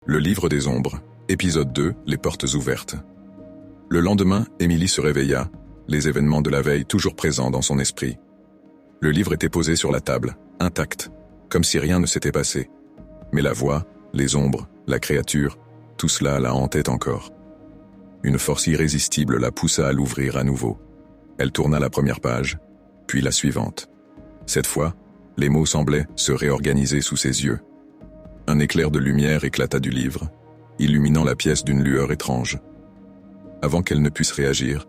Le livre des ombres, épisode 2, les portes ouvertes. Le lendemain, Émilie se réveilla, les événements de la veille toujours présents dans son esprit. Le livre était posé sur la table, intact, comme si rien ne s'était passé. Mais la voix, les ombres, la créature, tout cela la hantait encore. Une force irrésistible la poussa à l'ouvrir à nouveau. Elle tourna la première page, puis la suivante. Cette fois, les mots semblaient se réorganiser sous ses yeux. Un éclair de lumière éclata du livre, illuminant la pièce d'une lueur étrange. Avant qu'elle ne puisse réagir,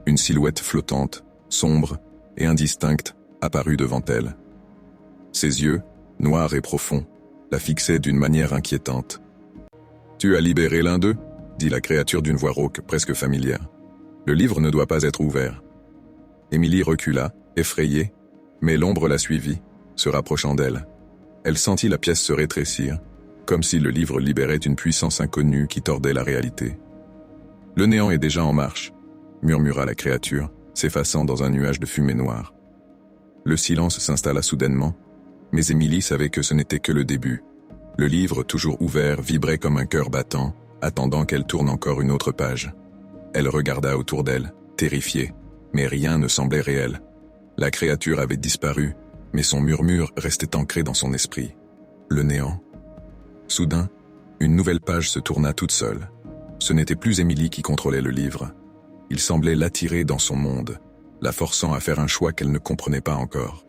une silhouette flottante, sombre et indistincte apparut devant elle. Ses yeux, noirs et profonds, la fixaient d'une manière inquiétante. « Tu as libéré l'un d'eux » dit la créature d'une voix rauque presque familière. « Le livre ne doit pas être ouvert. » Émilie recula, effrayée, mais l'ombre la suivit, se rapprochant d'elle. Elle sentit la pièce se rétrécir, comme si le livre libérait une puissance inconnue qui tordait la réalité. « Le néant est déjà en marche », murmura la créature, s'effaçant dans un nuage de fumée noire. Le silence s'installa soudainement, mais Émilie savait que ce n'était que le début. Le livre, toujours ouvert, vibrait comme un cœur battant, attendant qu'elle tourne encore une autre page. Elle regarda autour d'elle, terrifiée, mais rien ne semblait réel. La créature avait disparu, mais son murmure restait ancré dans son esprit. Le néant. Soudain, une nouvelle page se tourna toute seule. Ce n'était plus Émilie qui contrôlait le livre. Il semblait l'attirer dans son monde, la forçant à faire un choix qu'elle ne comprenait pas encore.